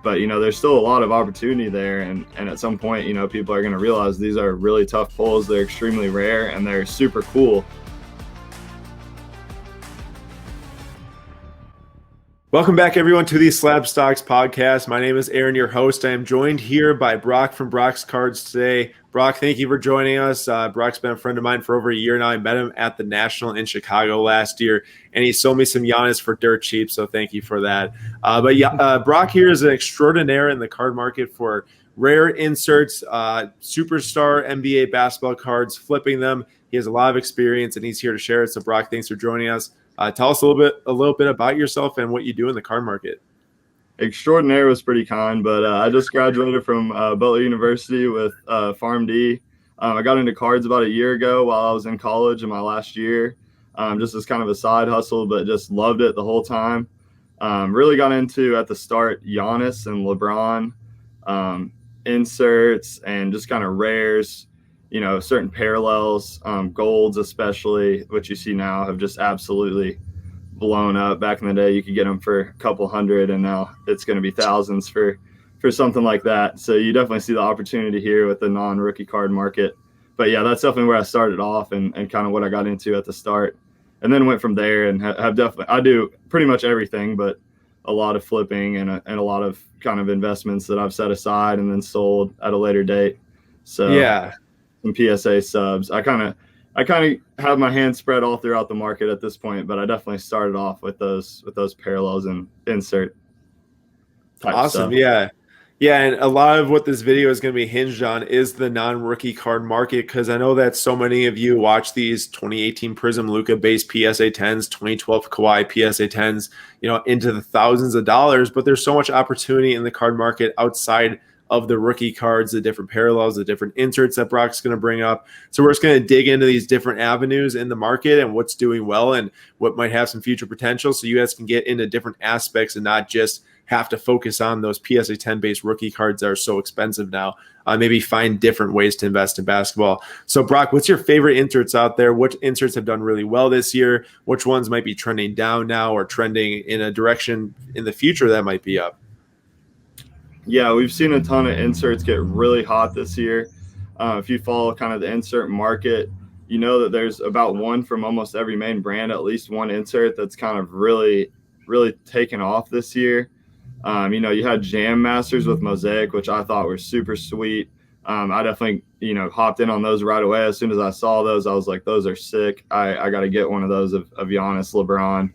but there's still a lot of opportunity there, and at some point people are going to realize these are really tough pulls. They're extremely rare and they're super cool. Welcome back, everyone, to the SlabStox podcast. My name is Aaron, your host. I am joined here by Brock from Brock's Cards today. Brock, thank you for joining us. Brock's been a friend of mine for over a year now. I met him at the National in Chicago last year, and he sold me some Giannis for dirt cheap, so thank you for that. Brock here is an extraordinaire in the card market for rare inserts, superstar NBA basketball cards, flipping them. He has a lot of experience, and he's here to share it. So, Brock, thanks for joining us. Tell us a little bit about yourself and what you do in the card market. Extraordinaire was pretty kind, but I just graduated from Butler University with PharmD. I got into cards about a year ago while I was in college in my last year, just as kind of a side hustle, but just loved it the whole time. Really got into, at the start, Giannis and LeBron inserts and just kind of rares, certain parallels, golds especially, which you see now have just absolutely blown up. Back in the day, you could get them for a couple hundred, and now it's going to be thousands for something like that. So you definitely see the opportunity here with the non-rookie card market. But yeah, that's definitely where I started off and kind of what I got into at the start, and then went from there and have definitely, I do pretty much everything, but a lot of flipping and a lot of kind of investments that I've set aside and then sold at a later date. So yeah, some PSA subs. I kind of have my hands spread all throughout the market at this point, but I definitely started off with those parallels and insert type awesome. stuff. Yeah, and a lot of what this video is going to be hinged on is the non-rookie card market, because I know that so many of you watch these 2018 Prism Luka base PSA 10s, 2012 Kawhi PSA 10s, into the thousands of dollars, but there's so much opportunity in the card market outside of the rookie cards, the different parallels, the different inserts that Brock's going to bring up. So we're just going to dig into these different avenues in the market and what's doing well and what might have some future potential, so you guys can get into different aspects and not just have to focus on those PSA 10 based rookie cards that are so expensive now. Maybe find different ways to invest in basketball. So, Brock, what's your favorite inserts out there? What inserts have done really well this year? Which ones might be trending down now or trending in a direction in the future that might be up? Yeah, we've seen a ton of inserts get really hot this year. If you follow kind of the insert market, you know that there's about one from almost every main brand, at least one insert that's kind of really, really taken off this year. You had Jam Masters with Mosaic, which I thought were super sweet. I definitely, hopped in on those right away. As soon as I saw those, I was like, those are sick. I got to get one of those of Giannis, LeBron.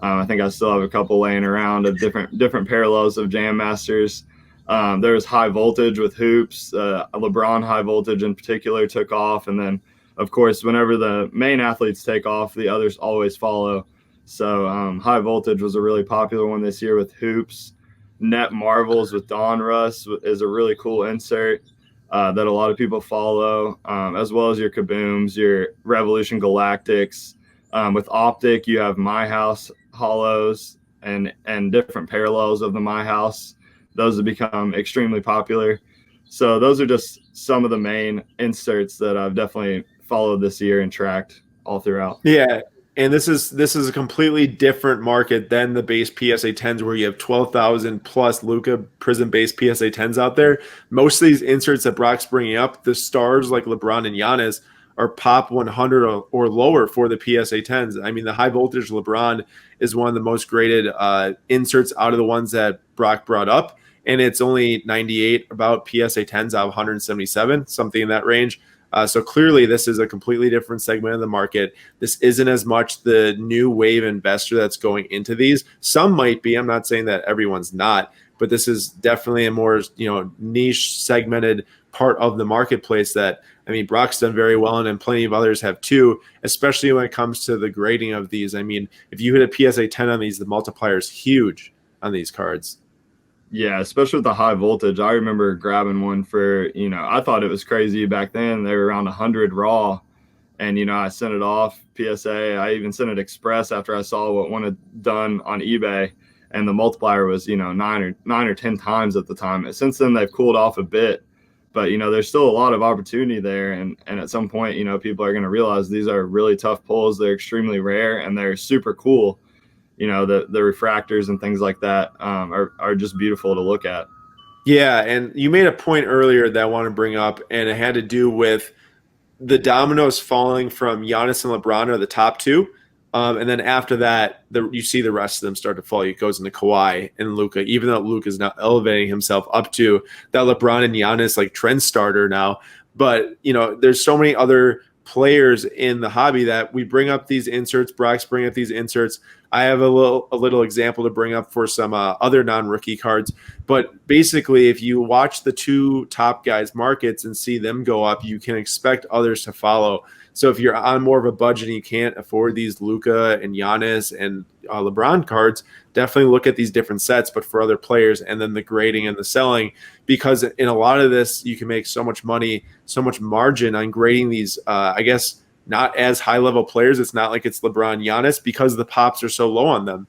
I think I still have a couple laying around of different parallels of Jam Masters. There was High Voltage with hoops. LeBron High Voltage in particular took off. And then, of course, whenever the main athletes take off, the others always follow. So High Voltage was a really popular one this year with hoops. Net Marvels with Donruss is a really cool insert that a lot of people follow, as well as your Kabooms, your Revolution Galactics. With Optic, you have My House Hollows and different parallels of the My House. Those have become extremely popular. So those are just some of the main inserts that I've definitely followed this year and tracked all throughout. Yeah. And this is a completely different market than the base PSA 10s, where you have 12,000 plus Luka Prism based PSA 10s out there. Most of these inserts that Brock's bringing up, the stars like LeBron and Giannis, are pop 100 or lower for the PSA 10s. I mean, the High Voltage LeBron is one of the most graded inserts out of the ones that Brock brought up. And it's only 98 about PSA 10s out of 177, something in that range. So clearly, this is a completely different segment of the market. This isn't as much the new wave investor that's going into these. Some might be. I'm not saying that everyone's not, but this is definitely a more niche segmented part of the marketplace that, I mean, Brock's done very well, and plenty of others have too, especially when it comes to the grading of these. I mean, if you hit a PSA 10 on these, the multiplier is huge on these cards. Yeah, especially with the High Voltage. I remember grabbing one for, I thought it was crazy back then. They were around 100 raw. And, I sent it off PSA. I even sent it express after I saw what one had done on eBay. And the multiplier was, 9 or 10 times at the time. And since then, they've cooled off a bit. But, there's still a lot of opportunity there. And at some point, people are going to realize these are really tough pulls. They're extremely rare and they're super cool. the refractors and things like that are just beautiful to look at. Yeah, and you made a point earlier that I want to bring up, and it had to do with the dominoes falling from Giannis and LeBron are the top two. And then after that, you see the rest of them start to fall. It goes into Kawhi and Luka, even though Luka is now elevating himself up to that LeBron and Giannis like trend starter now. But there's so many other players in the hobby that we bring up these inserts. Brock's bring up these inserts. I have a little example to bring up for some other non-rookie cards. But basically, if you watch the two top guys' markets and see them go up, you can expect others to follow. So if you're on more of a budget and you can't afford these Luka and Giannis and LeBron cards, definitely look at these different sets, but for other players, and then the grading and the selling, because in a lot of this, you can make so much money, so much margin on grading these, I guess, not as high level players. It's not like it's LeBron, Giannis, because the pops are so low on them.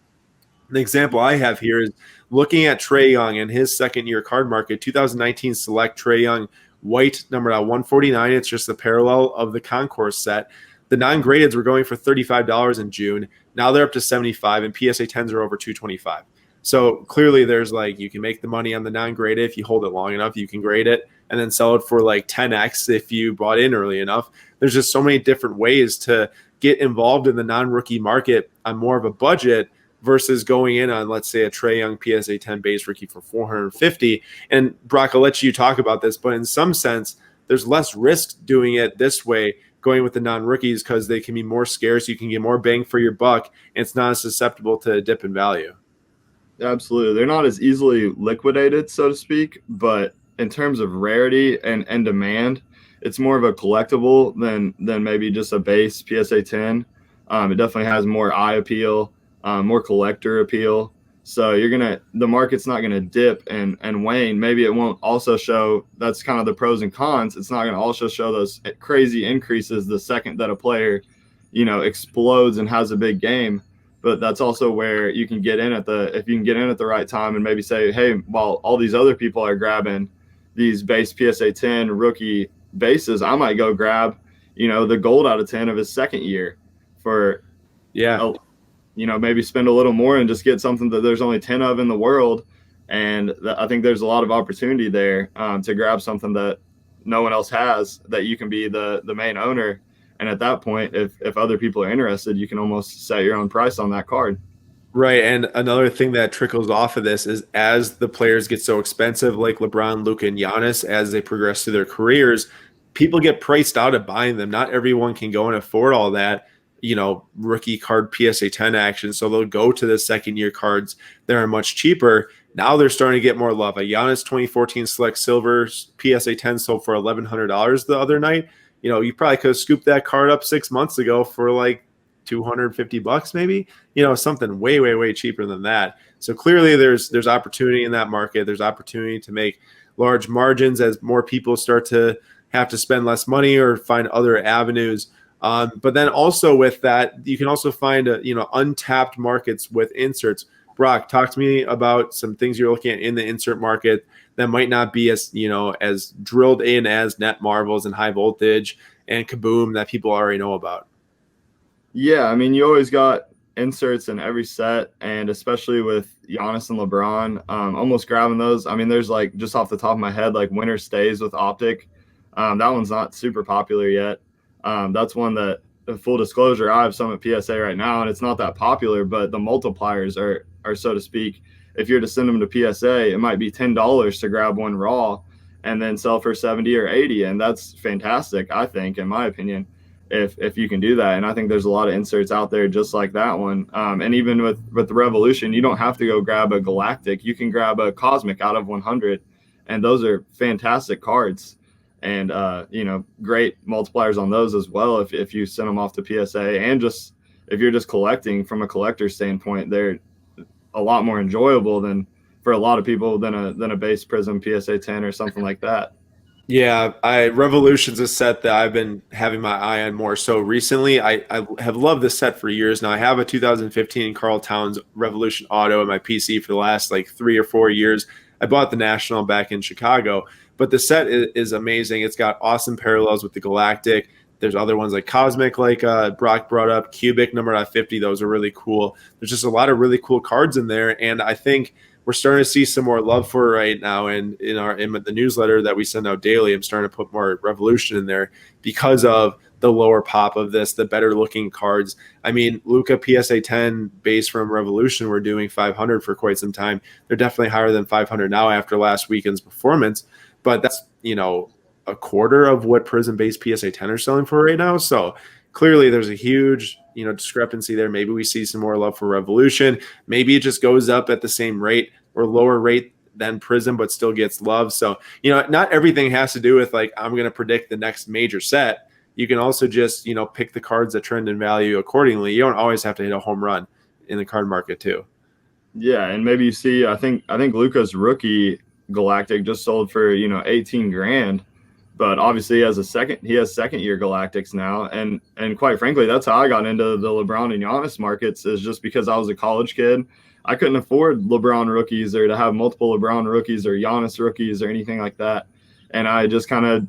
The example I have here is looking at Trae Young and his second year card market, 2019 select Trae Young white number 149. It's just the parallel of the concourse set. The non-gradeds were going for $35 in June. Now they're up to 75, and PSA 10s are over 225. So clearly there's you can make the money on the non-graded if you hold it long enough. You can grade it and then sell it for 10x if you bought in early enough. There's just so many different ways to get involved in the non-rookie market on more of a budget versus going in on, let's say, a Trae Young PSA 10 base rookie for 450. And Brock, I'll let you talk about this, but in some sense, there's less risk doing it this way, going with the non-rookies, because they can be more scarce. You can get more bang for your buck, and it's not as susceptible to a dip in value. Absolutely. They're not as easily liquidated, so to speak, but in terms of rarity and demand, it's more of a collectible than maybe just a base PSA 10. It definitely has more eye appeal, more collector appeal. So the market's not gonna dip and wane. Maybe it won't also show. That's kind of the pros and cons. It's not gonna also show those crazy increases the second that a player, explodes and has a big game. But that's also where you can get in if you can get in at the right time and maybe say, hey, while all these other people are grabbing these base PSA 10 rookie bases, I might go grab, the gold out of 10 of his second year for, Yeah. Maybe spend a little more and just get something that there's only 10 of in the world. And I think there's a lot of opportunity there to grab something that no one else has, that you can be the main owner. And at that point, if other people are interested, you can almost set your own price on that card. Right. And another thing that trickles off of this is as the players get so expensive, like LeBron, Luka, and Giannis, as they progress through their careers, people get priced out of buying them. Not everyone can go and afford all that, rookie card PSA 10 action. So they'll go to the second year cards that are much cheaper. Now they're starting to get more love. A Giannis 2014 Select Silver PSA 10 sold for $1,100 the other night. You probably could have scooped that card up 6 months ago for $250 maybe, something way, way, way cheaper than that. So clearly there's opportunity in that market. There's opportunity to make large margins as more people start to have to spend less money or find other avenues. But then also with that, you can also find untapped markets with inserts. Brock, talk to me about some things you're looking at in the insert market that might not be as as drilled in as Net Marvels and High Voltage and Kaboom that people already know about. Yeah, I mean, you always got inserts in every set, and especially with Giannis and LeBron, almost grabbing those. I mean, there's just off the top of my head, Winter Stays with Optic. That one's not super popular yet. That's one that, full disclosure, I have some at PSA right now, and it's not that popular, but the multipliers are so to speak. If you're to send them to PSA, it might be $10 to grab one raw and then sell for 70 or 80. And that's fantastic, I think, in my opinion, if you can do that. And I think there's a lot of inserts out there just like that one. And even with the Revolution, you don't have to go grab a Galactic. You can grab a Cosmic out of 100. And those are fantastic cards. And, great multipliers on those as well if you send them off to PSA. And just if you're just collecting from a collector standpoint, they're a lot more enjoyable than for a lot of people than a base Prism PSA 10 or something like that. Yeah, Revolution's a set that I've been having my eye on more so recently. I have loved this set for years now. I have a 2015 Carl Towns Revolution Auto in my PC for the last 3 or 4 years. I bought the National back in Chicago, but the set is amazing. It's got awesome parallels with the Galactic. There's other ones like Cosmic, like Brock brought up, Cubic number out of 50. Those are really cool. There's just a lot of really cool cards in there. And I think we're starting to see some more love for it right now. And in the newsletter that we send out daily, I'm starting to put more Revolution in there because of the lower pop of this, the better looking cards. I mean, Luka PSA 10 base from Revolution were doing 500 for quite some time. They're definitely higher than 500 now after last weekend's performance, but that's, a quarter of what Prism base PSA 10 are selling for right now. So clearly there's a huge, discrepancy there. Maybe we see some more love for Revolution. Maybe it just goes up at the same rate or lower rate than Prism, but still gets love. So, not everything has to do with like, I'm going to predict the next major set. You can also just, pick the cards that trend in value accordingly. You don't always have to hit a home run in the card market too. Yeah, and maybe you see, I think Luka's rookie Galactic just sold for 18 grand, but obviously he has second year Galactics now, and quite frankly, that's how I got into the LeBron and Giannis markets, is just because I was a college kid. I couldn't afford LeBron rookies or to have multiple LeBron rookies or Giannis rookies or anything like that, and I just kind of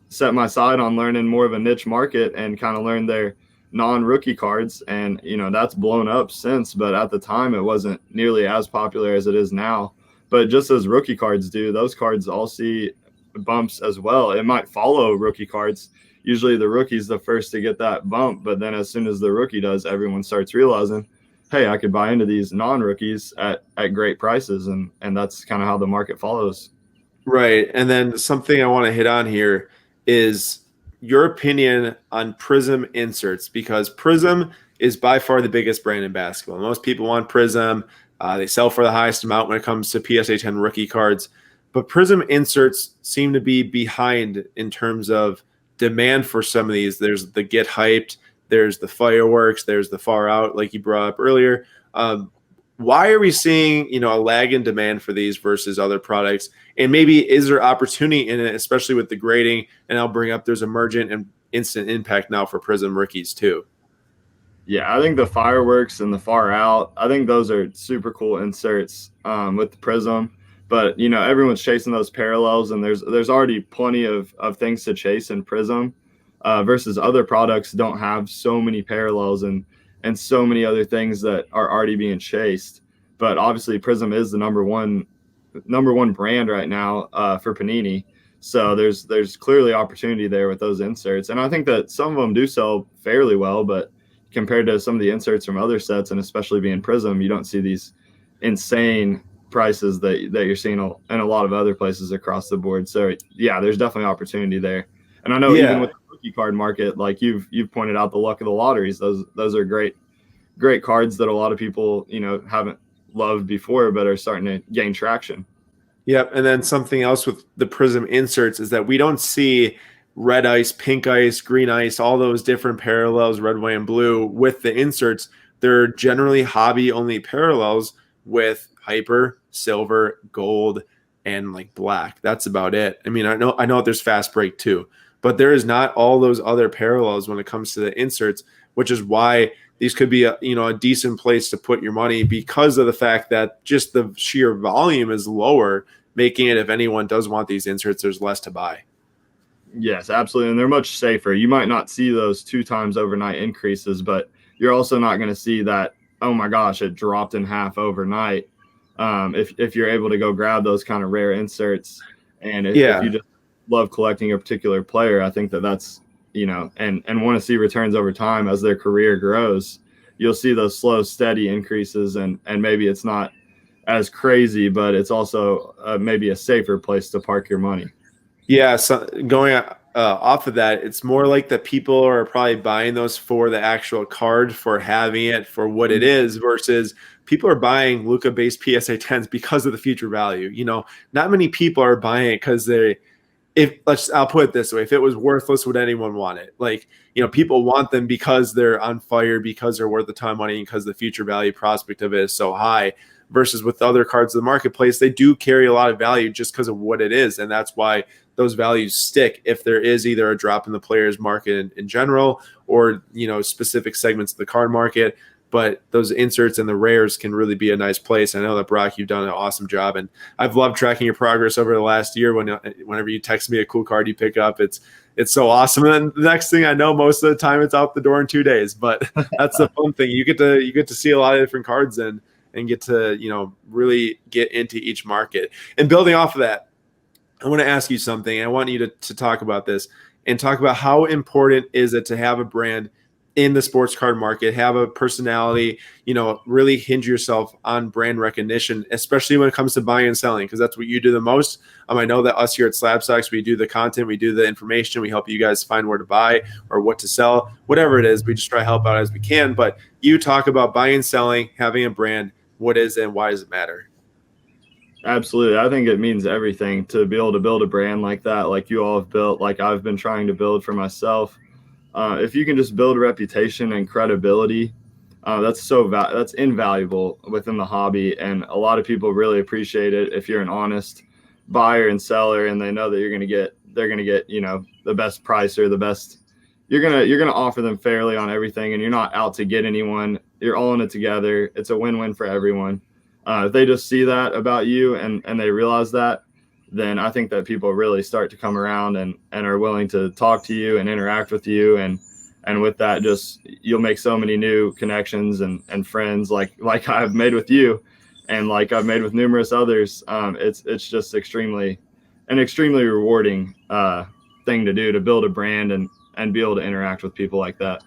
set my side on learning more of a niche market and kind of learned their non-rookie cards, and that's blown up since, but at the time it wasn't nearly as popular as it is now. But just as rookie cards do, those cards all see bumps as well. It might follow rookie cards. Usually the rookie's the first to get that bump, but then as soon as the rookie does, everyone starts realizing, hey, I could buy into these non-rookies at great prices, and that's kind of how the market follows. Right. And then something I want to hit on here is your opinion on Prism inserts, because Prism is by far the biggest brand in basketball. Most people want Prism. They sell for the highest amount when it comes to PSA 10 rookie cards. But Prism inserts seem to be behind in terms of demand for some of these. There's the Get Hyped, there's the Fireworks, there's the Far Out, like you brought up earlier. Why are we seeing, a lag in demand for these versus other products? And maybe is there opportunity in it, especially with the grading? And I'll bring up there's emergent and instant impact now for Prism rookies too. Yeah, I think the Fireworks and the Far Out, I think those are super cool inserts with the Prism. But, everyone's chasing those parallels, and there's already plenty of things to chase in Prism versus other products don't have so many parallels and so many other things that are already being chased. But obviously Prism is the number one brand right now for Panini. So there's clearly opportunity there with those inserts. And I think that some of them do sell fairly well, but compared to some of the inserts from other sets, and especially being Prism, you don't see these insane prices that you're seeing in a lot of other places across the board. So yeah, there's definitely opportunity there. And I know even with the rookie card market, like you've pointed out, the luck of the lotteries, those are great cards that a lot of people, haven't loved before, but are starting to gain traction. Yep. And then something else with the Prism inserts is that we don't see red ice, pink ice, green ice, all those different parallels, red, white, and blue with the inserts. They're generally hobby only parallels with hyper, silver, gold, and like black. That's about it. I mean, I know there's fast break too, but there is not all those other parallels when it comes to the inserts, which is why these could be a decent place to put your money, because of the fact that just the sheer volume is lower, making it, if anyone does want these inserts, there's less to buy. Yes, absolutely. And they're much safer. You might not see those 2 times overnight increases, but you're also not going to see that, oh my gosh, it dropped in half overnight. If you're able to go grab those kind of rare inserts, and if you just love collecting a particular player, I think that's, and want to see returns over time as their career grows, you'll see those slow, steady increases, and maybe it's not as crazy, but it's also maybe a safer place to park your money. Yeah, so going off of that, it's more like that people are probably buying those for the actual card, for having it for what it is, versus people are buying Luka-based PSA 10s because of the future value. Not many people are buying it because I'll put it this way, if it was worthless, would anyone want it? Like, people want them because they're on fire, because they're worth a ton of money, and because the future value prospect of it is so high. Versus with other cards in the marketplace, they do carry a lot of value just because of what it is. And that's why those values stick if there is either a drop in the player's market in general, or, specific segments of the card market. but those inserts and the rares can really be a nice place. I know that, Brock, you've done an awesome job, and I've loved tracking your progress over the last year. Whenever you text me a cool card you pick up, it's so awesome. And the next thing I know, most of the time it's out the door in 2 days. But that's the fun thing. You get to see a lot of different cards and get to, really get into each market. And building off of that, I want to ask you something. I want you to talk about this and talk about how important is it to have a brand in the sports card market, have a personality, really hinge yourself on brand recognition, especially when it comes to buying and selling, because that's what you do the most. I know that us here at SlabStox, we do the content, we do the information, we help you guys find where to buy or what to sell, whatever it is. We just try to help out as we can. But you talk about buying and selling, having a brand. What is it and why does it matter? Absolutely. I think it means everything to be able to build a brand like that, like you all have built, like I've been trying to build for myself. If you can just build reputation and credibility, that's invaluable within the hobby. And a lot of people really appreciate it if you're an honest buyer and seller, and they know that they're going to get, the best price or the best. You're going to offer them fairly on everything, and you're not out to get anyone. You're all in it together. It's a win-win for everyone. If they just see that about you and they realize that, then I think that people really start to come around and are willing to talk to you and interact with you. And with that, just you'll make so many new connections and friends like I've made with you and like I've made with numerous others. It's just extremely rewarding thing to do, to build a brand and be able to interact with people like that.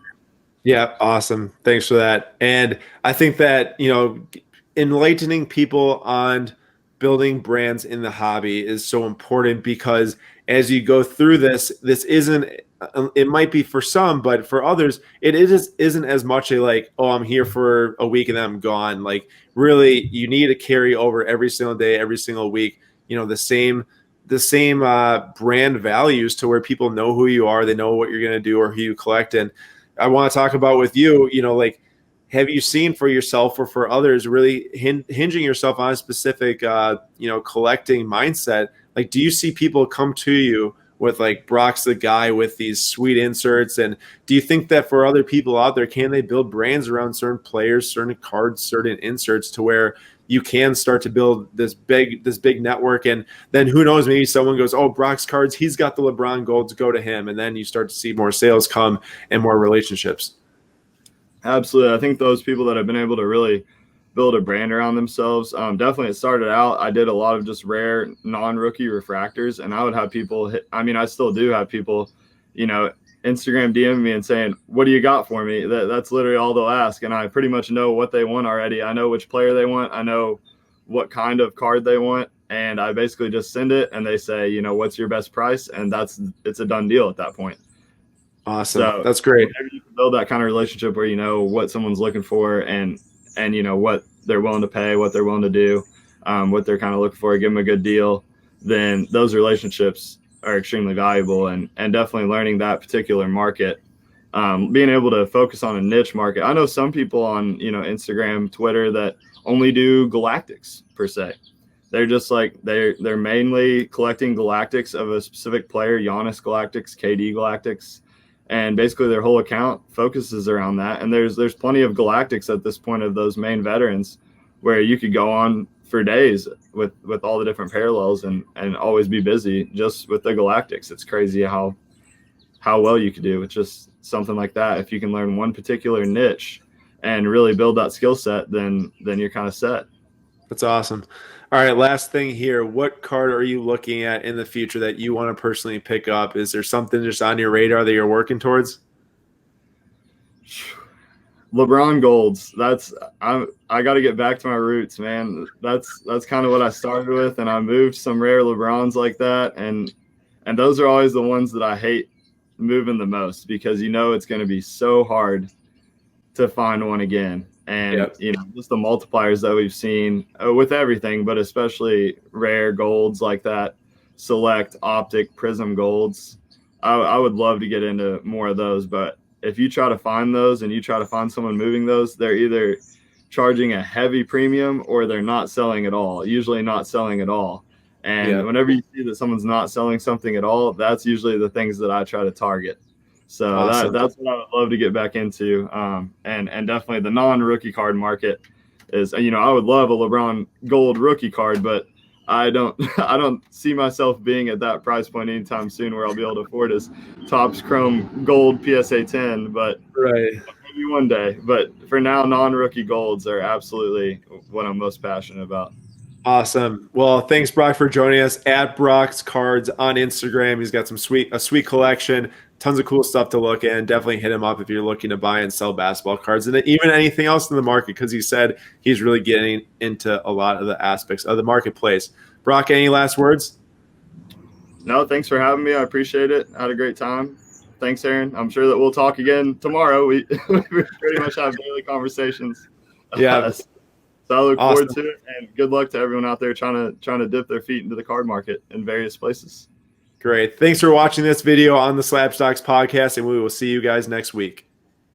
Yeah, awesome. Thanks for that. And I think that, enlightening people on building brands in the hobby is so important, because as you go through this isn't, it might be for some, but for others, isn't as much a like, oh, I'm here for a week and then I'm gone. Like, really, you need to carry over every single day, every single week, the same brand values to where people know who you are, they know what you're going to do or who you collect. And I want to talk about with you, like, have you seen for yourself or for others really hinging yourself on a specific, collecting mindset? Like, do you see people come to you with like, Brock's the guy with these sweet inserts? And do you think that for other people out there, can they build brands around certain players, certain cards, certain inserts to where you can start to build this big network? And then who knows, maybe someone goes, oh, Brock's cards, he's got the LeBron golds, go to him. And then you start to see more sales come and more relationships. Absolutely. I think those people that have been able to really build a brand around themselves, definitely it started out, I did a lot of just rare non-rookie refractors, and I would have people I still do have people, Instagram DM me and saying, what do you got for me? That's literally all they'll ask. And I pretty much know what they want already. I know which player they want. I know what kind of card they want. And I basically just send it and they say, what's your best price? And it's a done deal at that point. Awesome. So that's great. You can build that kind of relationship where you know what someone's looking for and what they're willing to pay, what they're willing to do, what they're kind of looking for, give them a good deal. Then those relationships are extremely valuable, and definitely learning that particular market, being able to focus on a niche market. I know some people on Instagram, Twitter that only do galactics per se. They're just like they're mainly collecting galactics of a specific player, Giannis galactics, KD galactics. And basically their whole account focuses around that. And there's plenty of galactics at this point of those main veterans where you could go on for days with all the different parallels and always be busy just with the galactics. It's crazy how well you could do with just something like that. If you can learn one particular niche and really build that skill set, then you're kind of set. That's awesome. All right, last thing here. What card are you looking at in the future that you want to personally pick up? Is there something just on your radar that you're working towards? LeBron golds. I got to get back to my roots, man. That's kind of what I started with, and I moved some rare LeBrons like that, and those are always the ones that I hate moving the most, because it's going to be so hard to find one again. And, just the multipliers that we've seen with everything, but especially rare golds like that, select, optic, prism golds. I would love to get into more of those. But if you try to find those and you try to find someone moving those, they're either charging a heavy premium or they're not selling at all, usually not selling at all. And whenever you see that someone's not selling something at all, that's usually the things that I try to target. So Awesome. that's what I would love to get back into. And definitely the non-rookie card market is, I would love a LeBron gold rookie card, but I don't I don't see myself being at that price point anytime soon where I'll be able to afford his Topps Chrome gold PSA 10, but Right. maybe one day. But for now, non-rookie golds are absolutely what I'm most passionate about. Awesome. Well, thanks, Brock, for joining us at Brock's Cards on Instagram. He's got a sweet collection, tons of cool stuff to look at. Definitely hit him up if you're looking to buy and sell basketball cards and even anything else in the market, because he said he's really getting into a lot of the aspects of the marketplace. Brock, any last words? No, thanks for having me. I appreciate it. I had a great time. Thanks, Aaron. I'm sure that we'll talk again tomorrow. We pretty much have daily conversations. Yeah. So I look Awesome. forward to it, and good luck to everyone out there trying to dip their feet into the card market in various places. Great. Thanks for watching this video on the SlabStox podcast, and we will see you guys next week.